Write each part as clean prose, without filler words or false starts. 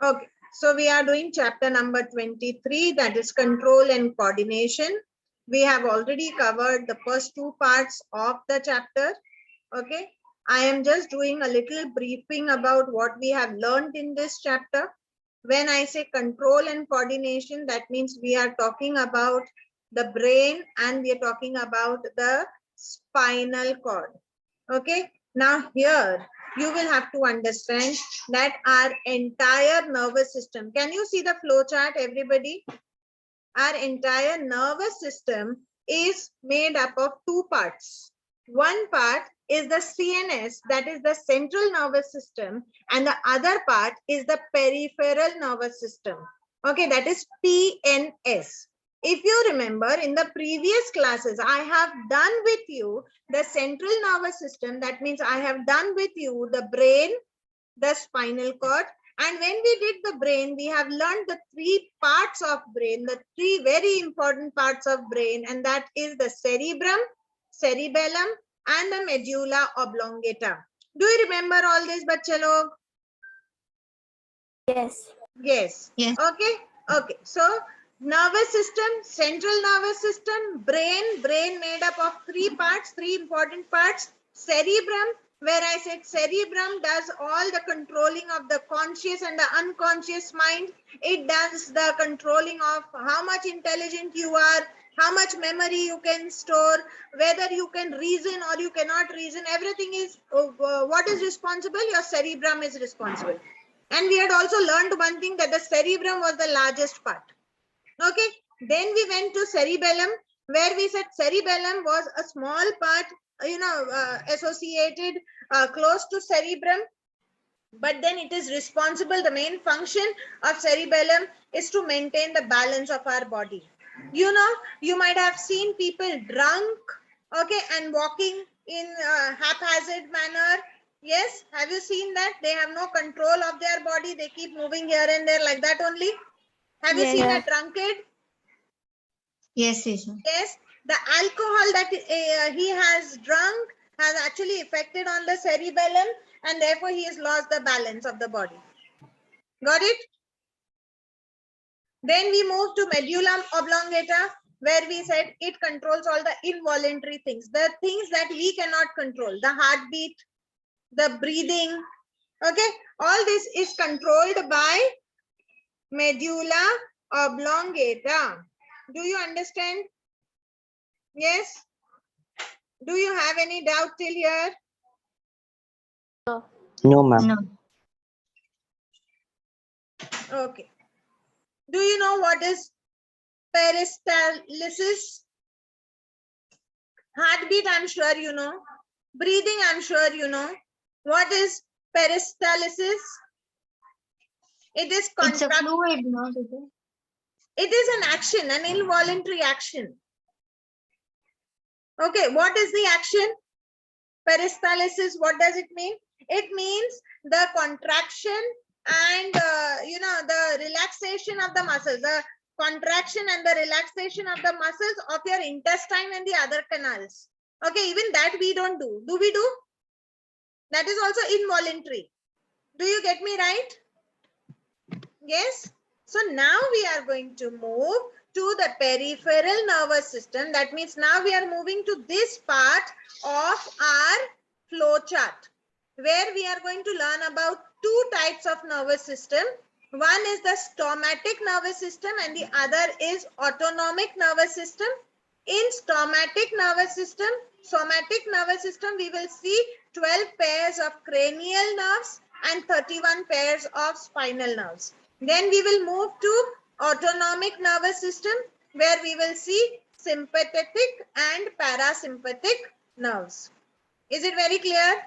Okay, so we are doing chapter number 23, that is control and coordination. We have already covered the first two parts of the chapter. Okay, I am just doing a little briefing about what we have learned in this chapter. When I say control and coordination, that means we are talking about the brain and we are talking about the spinal cord. Okay, now here you will have to understand that our entire nervous system, can you see the flow chart, everybody? Our entire nervous system is made up of two parts. One part is the CNS, that is the central nervous system, and the other part is the peripheral nervous system. Okay, that is PNS. If you remember, in the previous classes, I have done with you the central nervous system. That means I have done with you the brain, the spinal cord, and when we did the brain, we have learned the three parts of brain, the three very important parts of brain, and that is the cerebrum, cerebellum, and the medulla oblongata. Do you remember all this, bachche log? Yes. Yes. Yes. Okay. Okay. So nervous system, central nervous system, brain made up of three parts, three important parts. Cerebrum, where I said cerebrum does all the controlling of the conscious and the unconscious mind. It does the controlling of how much intelligent you are, how much memory you can store, whether you can reason or you cannot reason. Everything is what is responsible? Your cerebrum is responsible. And we had also learned one thing, that the cerebrum was the largest part. Okay. Then we went to cerebellum, where we said cerebellum was a small part, associated close to cerebrum. But then it is responsible, the main function of cerebellum is to maintain the balance of our body. You know, you might have seen people drunk, okay, and walking in a haphazard manner. Yes, have you seen that? They have no control of their body. They keep moving here and there like that only. Have you seen a drunkard? Yes, teacher. Yes, the alcohol that he has drunk has actually affected on the cerebellum, and therefore he has lost the balance of the body. Got it? Then we move to medulla oblongata, where we said it controls all the involuntary things, the things that we cannot control, the heartbeat, the breathing. Okay, all this is controlled by medulla oblongata. Do you understand? Yes? Do you have any doubt till here? No, ma'am. No. Okay. Do you know what is peristalsis? Heartbeat, I'm sure you know. Breathing, I'm sure you know. What is peristalsis? It is It's a contract. fluid, no, teacher? It is an action, an involuntary action. Okay, what is the action? Peristalsis, what does it mean? It means the contraction and the relaxation of the muscles, the contraction and the relaxation of the muscles of your intestine and the other canals. Okay, even that we don't do. Do we do? That is also involuntary. Do you get me right? Yes. So now we are going to move to the peripheral nervous system. That means now we are moving to this part of our flow chart, where we are going to learn about two types of nervous system. One is the stomatic nervous system and the other is autonomic nervous system. In somatic nervous system, we will see 12 pairs of cranial nerves and 31 pairs of spinal nerves. Then we will move to autonomic nervous system, where we will see sympathetic and parasympathetic nerves. Is it very clear?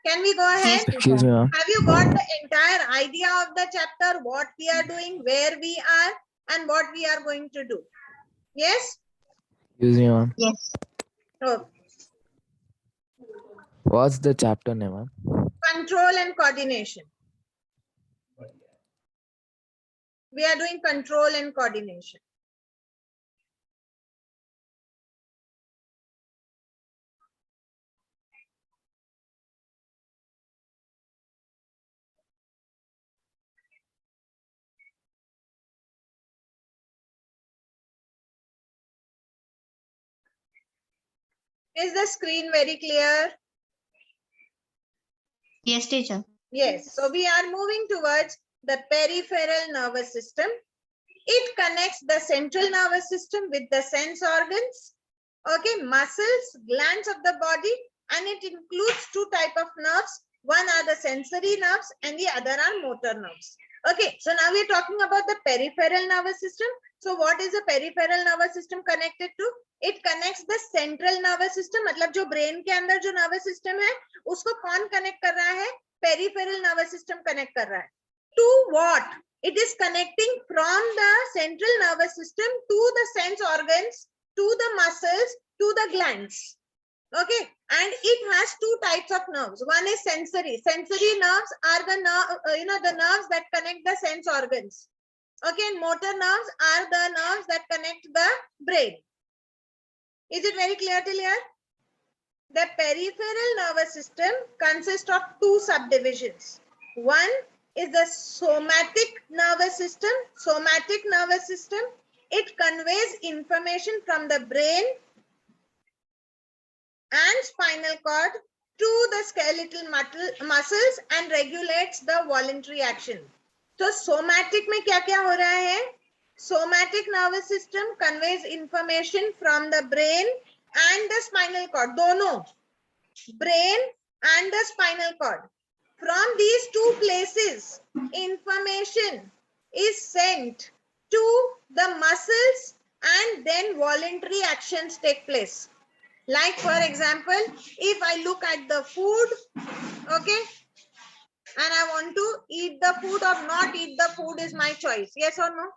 Can we go ahead? Yes, Excuse me, ma'am. Have you got the entire idea of the chapter, what we are doing, where we are, and what we are going to do? Yes? Excuse me, ma'am. Yes. Okay. What's the chapter name, ma'am? Control and coordination. We are doing control and coordination. Is the screen very clear? Yes, teacher. Yes. So we are moving towards the peripheral nervous system. It connects the central nervous system with the sense organs, okay, muscles, glands of the body, and it includes two types of nerves. One are the sensory nerves and the other are motor nerves. Okay, so now we are talking about the peripheral nervous system. So what is the peripheral nervous system connected to? It connects the central nervous system. मतलब जो brain के अंदर जो nervous system है, उसको कौन connect कर रहा है? Peripheral nervous system connect कर रहा है. To what? It is connecting from the central nervous system to the sense organs, to the muscles, to the glands. Okay, and it has two types of nerves. One is sensory. Sensory nerves are the the nerves that connect the sense organs. Okay, and motor nerves are the nerves that connect the brain. Is it very clear till here? The peripheral nervous system consists of two subdivisions. One is the somatic nervous system. Somatic nervous system, it conveys information from the brain and spinal cord to the skeletal muscles and regulates the voluntary action. So somatic में क्या क्या हो रहा है? Somatic nervous system conveys information from the brain and the spinal cord. दोनों, brain and the spinal cord. From these two places, information is sent to the muscles and then voluntary actions take place. Like for example, if I look at the food, okay, and I want to eat the food or not eat the food is my choice. Yes or no?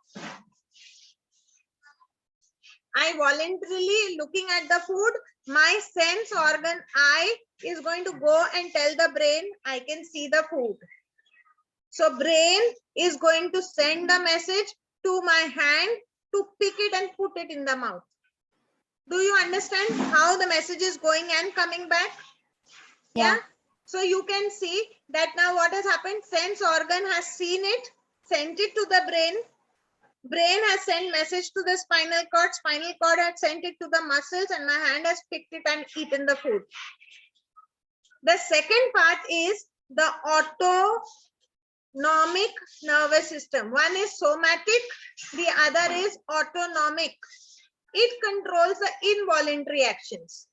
I voluntarily looking at the food, my sense organ eye is going to go and tell the brain I can see the food. So brain is going to send the message to my hand to pick it and put it in the mouth. Do you understand how the message is going and coming back? Yeah. So you can see that now what has happened, sense organ has seen it, sent it to the brain. Brain has sent message to the spinal cord has sent it to the muscles, and my hand has picked it and eaten the food. The second part is the autonomic nervous system. One is somatic, the other is autonomic. It controls the involuntary actions.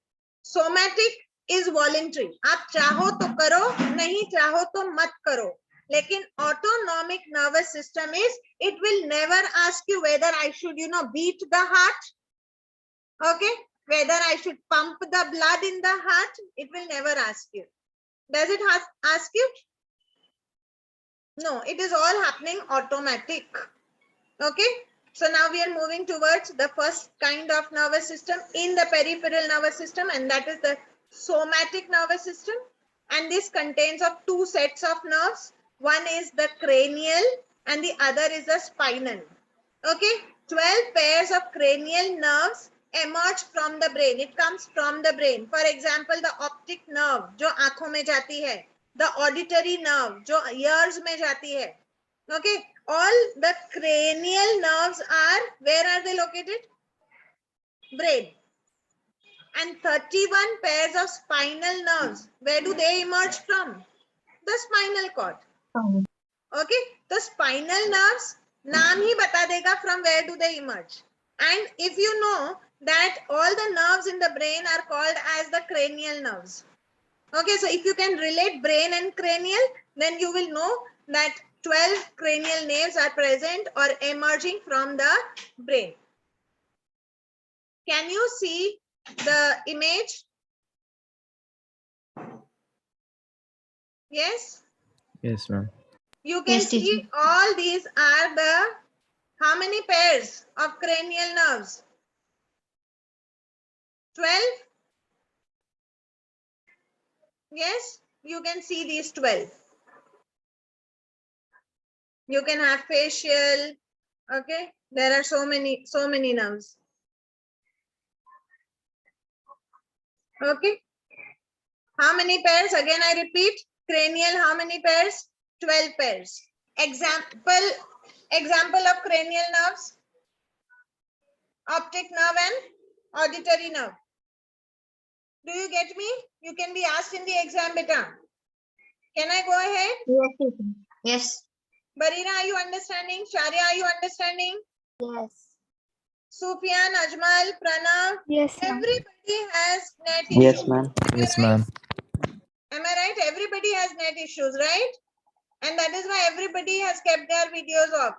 Somatic is voluntary. आप चाहो तो करो, नहीं चाहो तो मत करो. लेकिन autonomic nervous system is, it will never ask you whether I should, beat the heart. Okay, whether I should pump the blood in the heart, it will never ask you. Does it ask you? No, it is all happening automatic. Okay, so now we are moving towards the first kind of nervous system in the peripheral nervous system, and that is the somatic nervous system. And this contains of two sets of nerves. One is the cranial and the other is the spinal. Okay, 12 pairs of cranial nerves emerge from the brain. It comes from the brain. For example, the optic nerve जो आंखों में जाती है, the auditory nerve जो ears में जाती है. Okay, all the cranial nerves are, where are they located? Brain. And 31 pairs of spinal nerves, where do they emerge from? The spinal cord. Okay, the spinal nerves, naam hi bata dega from where do they emerge. And if you know that all the nerves in the brain are called as the cranial nerves. Okay, so if you can relate brain and cranial, then you will know that 12 cranial nerves are present or emerging from the brain. Can you see the image? Yes? Yes, ma'am. You can Yes, see teacher. all these are the, how many pairs of cranial nerves? 12? Yes, you can see these 12. You can have facial, okay? There are so many nerves. Okay. How many pairs? Again, I repeat, cranial, how many pairs? 12 pairs. Example of cranial nerves, optic nerve and auditory nerve. Do you get me? You can be asked in the exam, beta. Can I go ahead? Yes, teacher. Yes. Barira, are you understanding? Sharia, are you understanding? Yes. Sufyan, Ajmal, Pranav, Yes, ma'am. everybody has net Yes, issues. ma'am. Yes, ma'am. Am I right? Everybody has net issues, right? And that is why everybody has kept their videos off.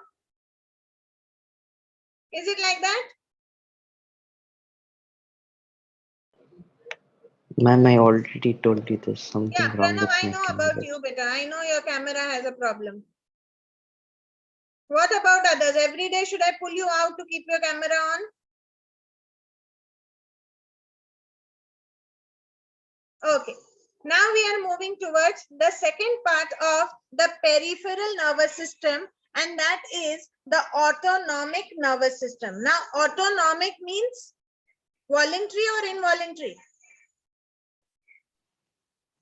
Is it like that? Ma'am, I already told you there's something Yeah, wrong Pranav, with I my know camera. about you, beta. I know your camera has a problem. What about others? Every day should I pull you out to keep your camera on? Okay. Now we are moving towards the second part of the peripheral nervous system, and that is the autonomic nervous system. Now, autonomic means voluntary or involuntary?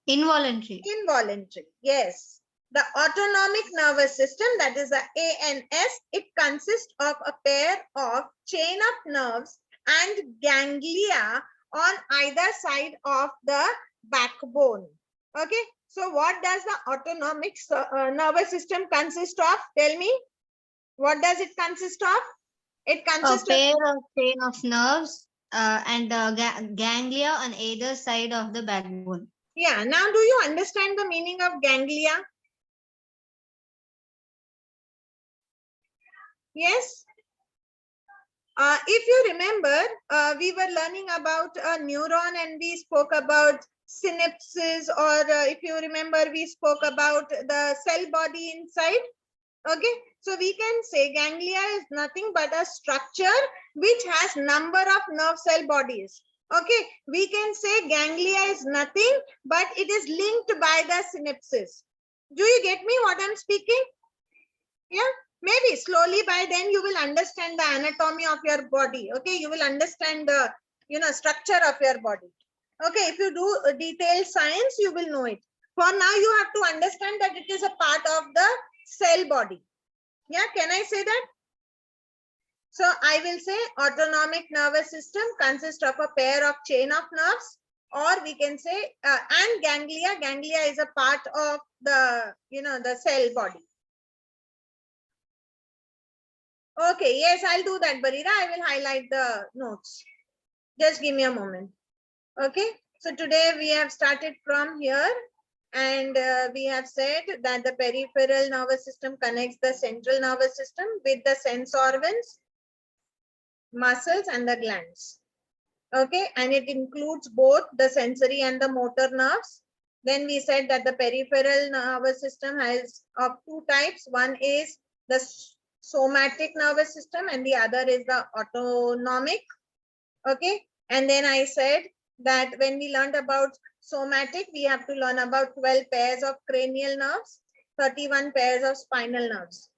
Involuntary. Involuntary, yes. The autonomic nervous system, that is the ANS, it consists of a pair of chain of nerves and ganglia on either side of the backbone. Okay, so what does the autonomic nervous system consist of? Tell me, what does it consist of? It A consists of, pair of chain of nerves and ganglia on either side of the backbone. yeah. Now, do you understand the meaning of ganglia? Yes. If you remember, we were learning about a neuron and we spoke about synapses, or if you remember, we spoke about the cell body inside. Okay, so we can say ganglia is nothing but a structure which has number of nerve cell bodies. Okay, we can say ganglia is nothing but it is linked by the synapses. Do you get me what I'm speaking? Yeah, maybe slowly by then you will understand the anatomy of your body. Okay, you will understand the structure of your body. Okay, if you do detailed science, you will know it. For now, you have to understand that it is a part of the cell body. Yeah, can I say that? So I will say autonomic nervous system consists of a pair of chain of nerves, or we can say and ganglia. Ganglia is a part of the the cell body. Okay, yes, I'll do that, Barira. I will highlight the notes. Just give me a moment. Okay, so today we have started from here, and we have said that the peripheral nervous system connects the central nervous system with the sense organs, muscles, and the glands. Okay, and it includes both the sensory and the motor nerves. Then we said that the peripheral nervous system has of two types. One is the somatic nervous system and the other is the autonomic. Okay, and then I said that when we learned about somatic, we have to learn about 12 pairs of cranial nerves, 31 pairs of spinal nerves.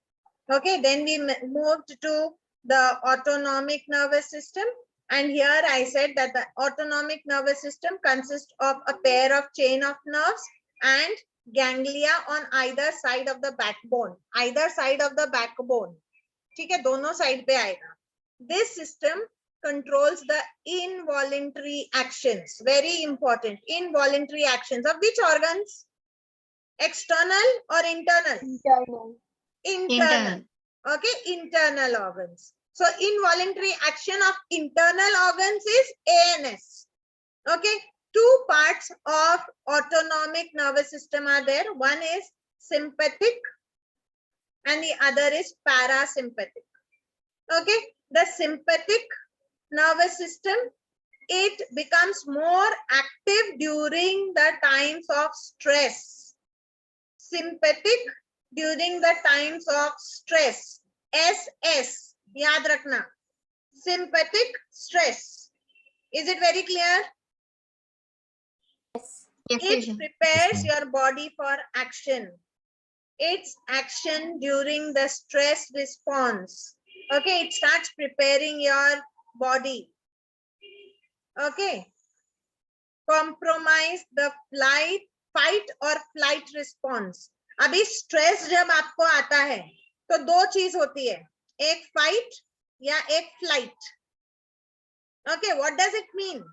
Okay, then we moved to the autonomic nervous system, and here I said that the autonomic nervous system consists of a pair of chain of nerves and ganglia on either side of the backbone. Either side of the backbone. ठीक है, दोनों side पे आएगा. This system controls the involuntary actions. Very important. Involuntary actions of which organs? External or internal? Internal. Okay, internal organs. So involuntary action of internal organs is ANS. Okay, two parts of autonomic nervous system are there. One is sympathetic and the other is parasympathetic. Okay, the sympathetic nervous system, it becomes more active during the times of stress. Sympathetic during the times of stress. SS, yaad rakhna. Sympathetic stress. Is it very clear? Yes, It teacher. prepares Yes, your body for action. It's action during the stress response. Okay, it starts preparing your body. Okay. Compromise the fight or flight response. अभी stress जब आपको आता है तो दो चीज होती है, एक फाइट या एक flight. Okay, what does it mean?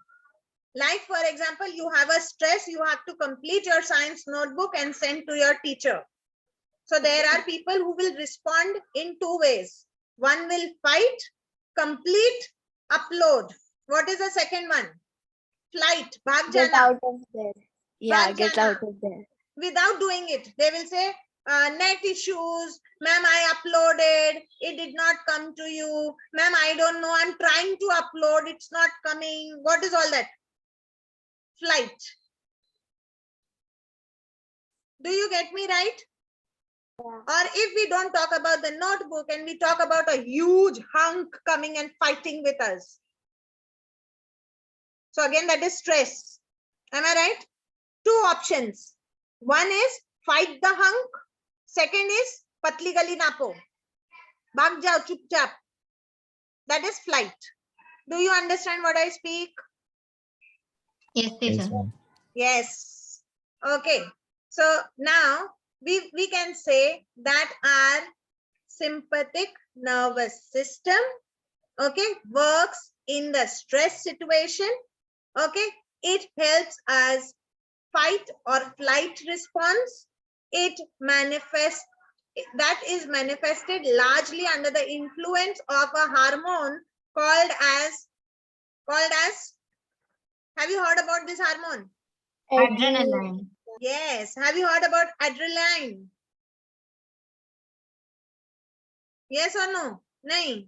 Like, for example, you have a stress, you have to complete your science notebook and send to your teacher. So there are people who will respond in two ways. One will fight, complete, upload. What is the second one? Flight, bhag Get jana. out of there. Yeah, Bhag get jana. out of there. Without doing it, they will say, net issues, ma'am, I uploaded, it did not come to you. Ma'am, I don't know, I'm trying to upload, it's not coming. What is all that? Flight. Do you get me right? Yeah. Or if we don't talk about the notebook and we talk about a huge hunk coming and fighting with us. So again, that is stress. Am I right? Two options. One is fight the hunk. Second is patli gali napo. Bhag jao chup chap. That is flight. Do you understand what I speak? Yes, teacher. Yes, ma'am. Yes. Okay. So now we can say that our sympathetic nervous system, okay, works in the stress situation. Okay. It helps us fight or flight response. It manifests, that is manifested largely under the influence of a hormone called as, have you heard about this hormone? Adrenaline. Yes. Have you heard about adrenaline? Yes or no? नहीं.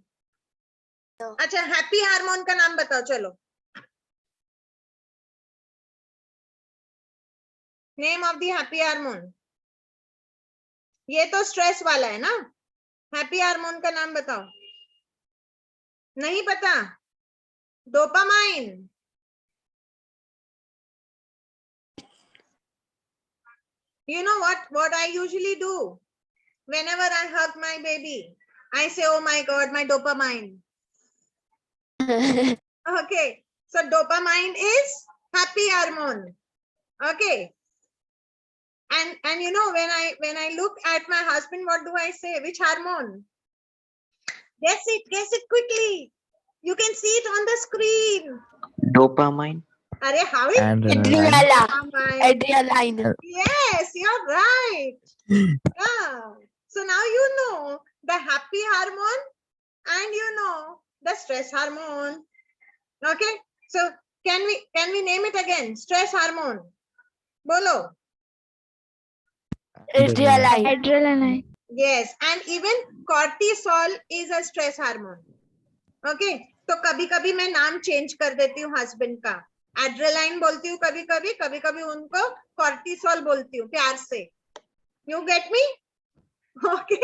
No. अच्छा, happy hormone का नाम बताओ चलो. Name of the happy hormone. ये तो stress वाला है ना? Happy hormone का नाम बताओ. नहीं पता? Dopamine. You know what I usually do? Whenever I hug my baby, I say, oh my God, my dopamine. Okay. So dopamine is happy hormone. Okay. And you know, when I look at my husband, what do I say? Which hormone? Guess it quickly. You can see it on the screen. Dopamine. Are how is Adrenaline. dopamine? Adrenaline. Yes, you're right. Yeah. So now you know the happy hormone and you know the stress hormone. Okay. So can we name it again? Stress hormone. Bolo. Adrenaline. Yes, and even cortisol is a stress hormone. Okay, तो कभी कभी मैं नाम change कर देती हूँ husband का. एड्रेलाइन बोलती हूँ कभी कभी उनको cortisol बोलती हूँ प्यार से. You get me? Okay.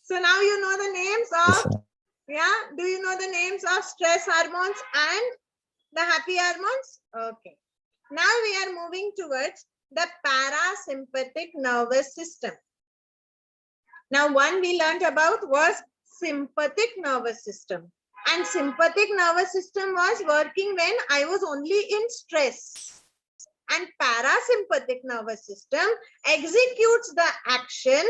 So now you know the names Yes, of, ma'am. yeah, do you know the names of stress hormones and the happy hormones? Okay. Now we are moving towards the parasympathetic nervous system. Now one we learned about was sympathetic nervous system, and sympathetic nervous system was working when I was only in stress, and parasympathetic nervous system executes the action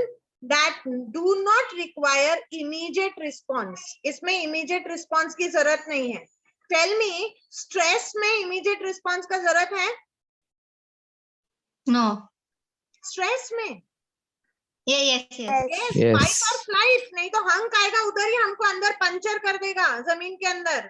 that do not require immediate response. इसमें immediate response की जरूरत नहीं है. Tell me, stress में immediate response का जरूरत है? No. Stress में? Yes. Yes, Yes. fight or flight. नहीं तो हंक आएगा उधर ही हमको अंदर पंचर कर देगा जमीन के अंदर.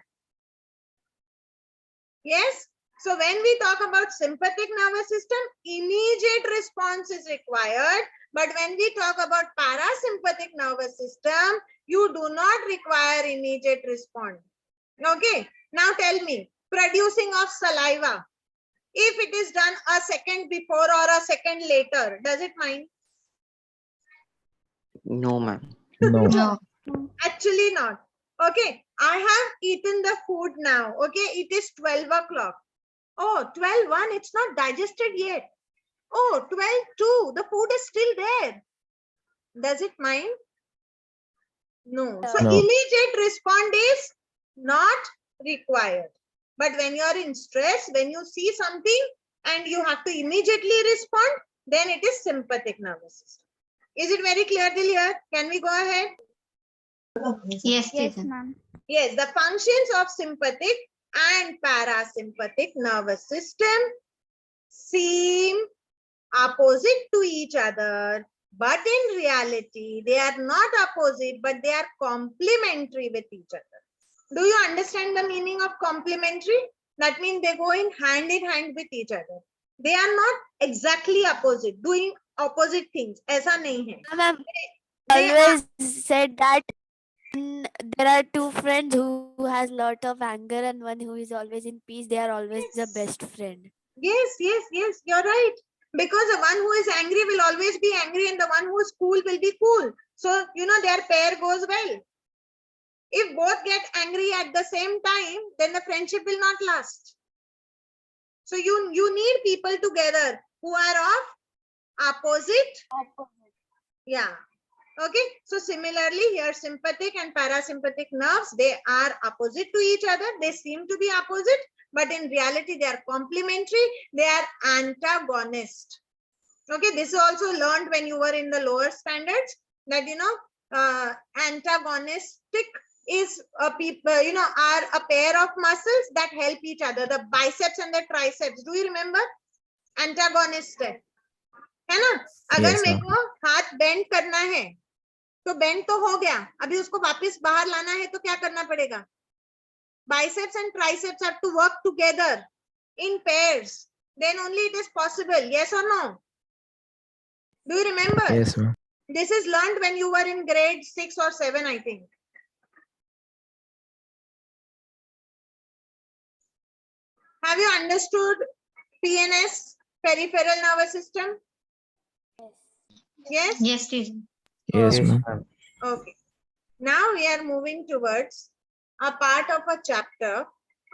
Yes. So when we talk about sympathetic nervous system, immediate response is required. But when we talk about parasympathetic nervous system, you do not require immediate response. Okay. Now tell me, producing of saliva, if it is done a second before or a second later, does it mind? No, ma'am. No. No. Actually not. Okay, I have eaten the food now. Okay, it is 12 o'clock. Oh, 12:01, it's not digested yet. Oh, 12:02, the food is still there. Does it mind? No. So No. immediate response is not required. But when you are in stress, when you see something and you have to immediately respond, then it is sympathetic nervous system. Is it very clear till here? Can we go ahead? Yes, teacher. ma'am. Yes, the functions of sympathetic and parasympathetic nervous system seem opposite to each other, but in reality, they are not opposite, but they are complementary with each other. Do you understand the meaning of complementary? That means they go in hand with each other. They are not exactly opposite, doing opposite things. ऐसा नहीं है. Ma'am They are, always said that there are two friends who has lot of anger and one who is always in peace. They are always the Yes. best friend. yes, you're right. Because the one who is angry will always be angry and the one who is cool will be cool. So, their pair goes well. If both get angry at the same time, then the friendship will not last. So you need people together who are of opposite. Yeah. Okay. So similarly here, sympathetic and parasympathetic nerves, they are opposite to each other. They seem to be opposite, but in reality they are complementary. They are antagonist. Okay. This is also learned when you were in the lower standards, that antagonistic is a people, are a pair of muscles that help each other, the biceps and the triceps. Do you remember? Antagonist है ना? अगर Yes, मेरे ma'am. को हाथ bend करना है तो bend तो हो गया, अभी उसको वापस बाहर लाना है तो क्या करना पड़ेगा? Biceps and triceps have to work together in pairs, then only it is possible. Yes or no? Do you remember? Yes, ma'am. This is learned when you were in grade 6 or 7, I think. Have you understood PNS, peripheral nervous system? Yes? Yes, teacher. Yes, ma'am. Okay. Now we are moving towards a part of a chapter,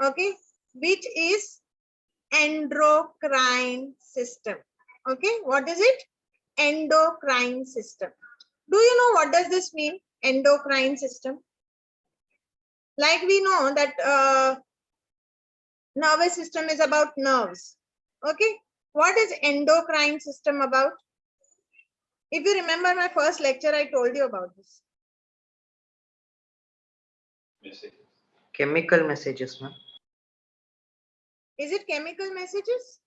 okay, which is endocrine system. Okay, what is it? Endocrine system. Do you know what does this mean? Endocrine system. Like we know that nervous system is about nerves. Okay, what is endocrine system about? If you remember my first lecture, I told you about this. Chemical messages, ma'am. Is it chemical messages?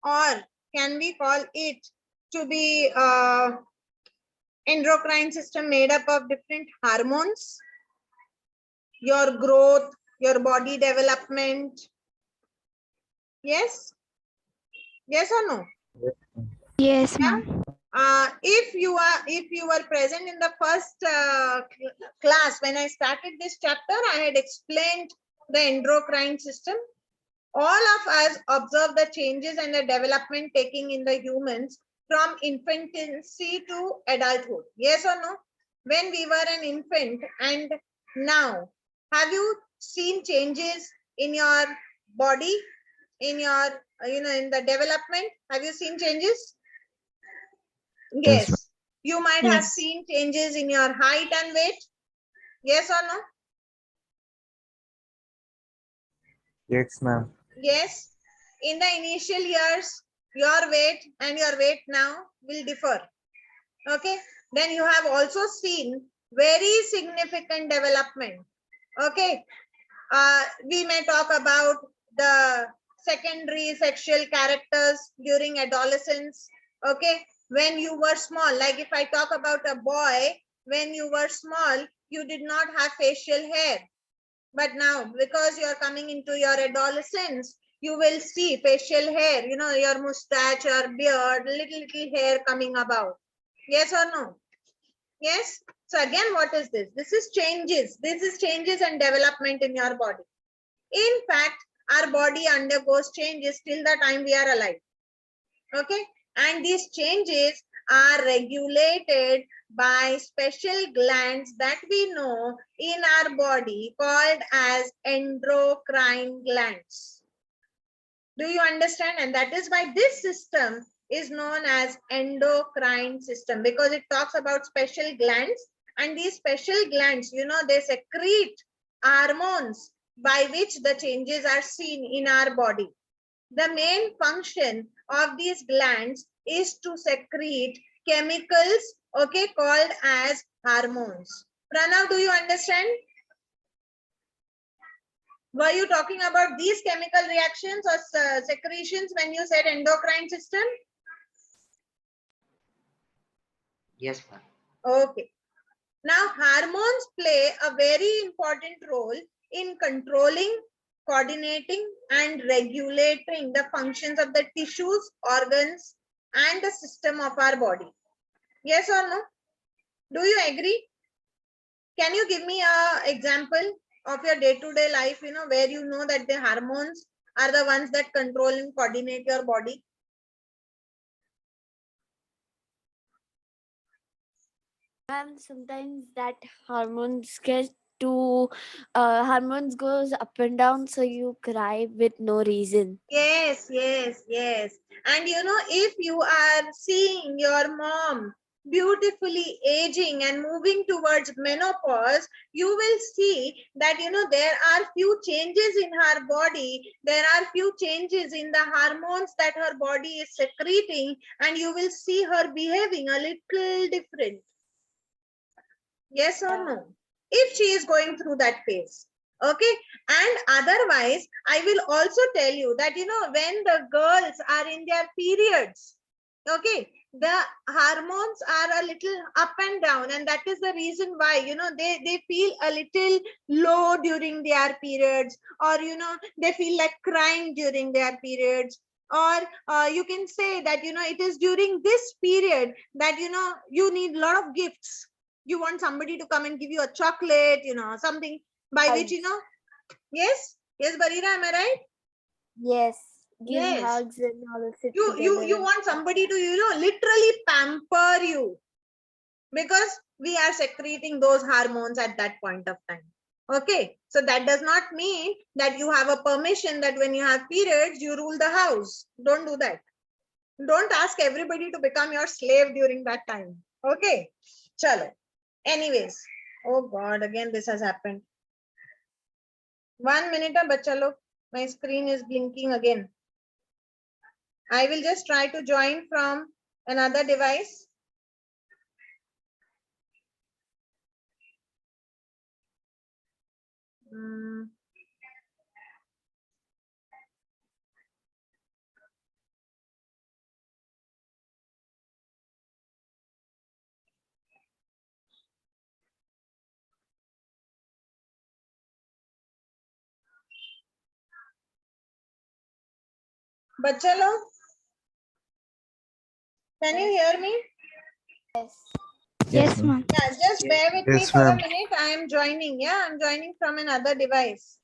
Or can we call it to be endocrine system made up of different hormones? Your growth, your body development. Yes? Yes or no? Yes, Yeah? ma'am. If you were present in the first class when I started this chapter, I had explained the endocrine system. All of us observe the changes and the development taking in the humans from infancy to adulthood. Yes or no? When we were an infant and now, have you seen changes in your body, in your, in the development? Have you seen changes? Yes, Yes. You might have Yes. seen changes in your height and weight. Yes or no? Yes, ma'am. Yes. In the initial years, your weight and your weight now will differ. Okay. Then you have also seen very significant development. Okay. We may talk about the secondary sexual characters during adolescence. Okay. When you were small, like if I talk about a boy, when you were small, you did not have facial hair. But now, because you are coming into your adolescence, you will see facial hair, your mustache or beard, little hair coming about. Yes or no? Yes. So again, what is this? This is changes. This is changes and development in your body. In fact, our body undergoes changes till the time we are alive. Okay. And these changes are regulated by special glands that we know in our body called as endocrine glands. Do you understand? And that is why this system is known as endocrine system, because it talks about special glands, and these special glands, they secrete hormones by which the changes are seen in our body. The main function of these glands is to secrete chemicals, okay, called as hormones. Pranav, do you understand? Were you talking about these chemical reactions or secretions when you said endocrine system? Yes, ma'am. Okay. Now, hormones play a very important role in controlling, coordinating, and regulating the functions of the tissues, organs, and the system of our body. Yes or no? Do you agree? Can you give me an example of your day-to-day life, where you know that the hormones are the ones that control and coordinate your body? And sometimes that hormones get hormones goes up and down, so you cry with no reason. Yes, yes, yes. And if you are seeing your mom beautifully aging and moving towards menopause, you will see that, there are few changes in her body. There are few changes in the hormones that her body is secreting, and you will see her behaving a little different. Yes or no? If she is going through that phase. Okay. And otherwise, I will also tell you that, when the girls are in their periods, okay, the hormones are a little up and down. And that is the reason why, they feel a little low during their periods, or, they feel like crying during their periods. Or you can say that, it is during this period that, you need a lot of gifts. You want somebody to come and give you a chocolate, something by which, yes, Barira, am I right? Yes, give Yes. hugs and all sit You together. want somebody to, literally pamper you, because we are secreting those hormones at that point of time. Okay, so that does not mean that you have a permission that when you have periods, you rule the house. Don't do that. Don't ask everybody to become your slave during that time. Okay, chalo. Anyways, oh God, again this has happened. 1 minute, bacha log. My screen is blinking again. I will just try to join from another device. Bacha log, can you hear me? Yes, ma'am. Yeah, just bear with me Yes, for a ma'am. minute. I am joining. Yeah, I'm joining from another device.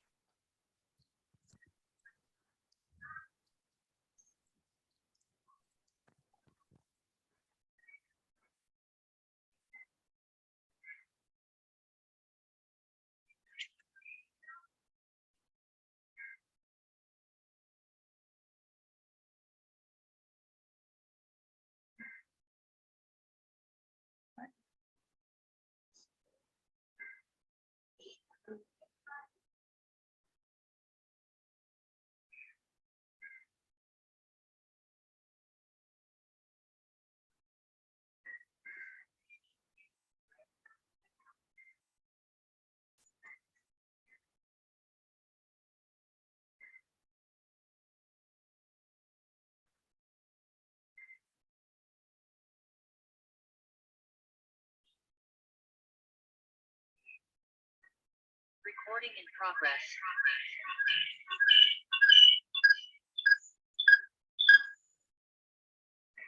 Recording in progress.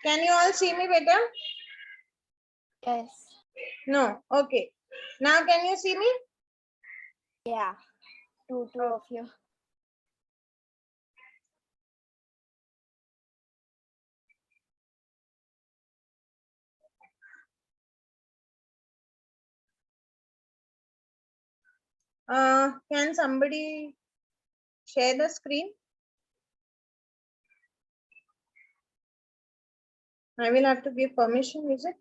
Can you all see me better? Yes. No. Okay. Now can you see me? Yeah. Two of you. Can somebody share the screen? I will have to give permission, is it?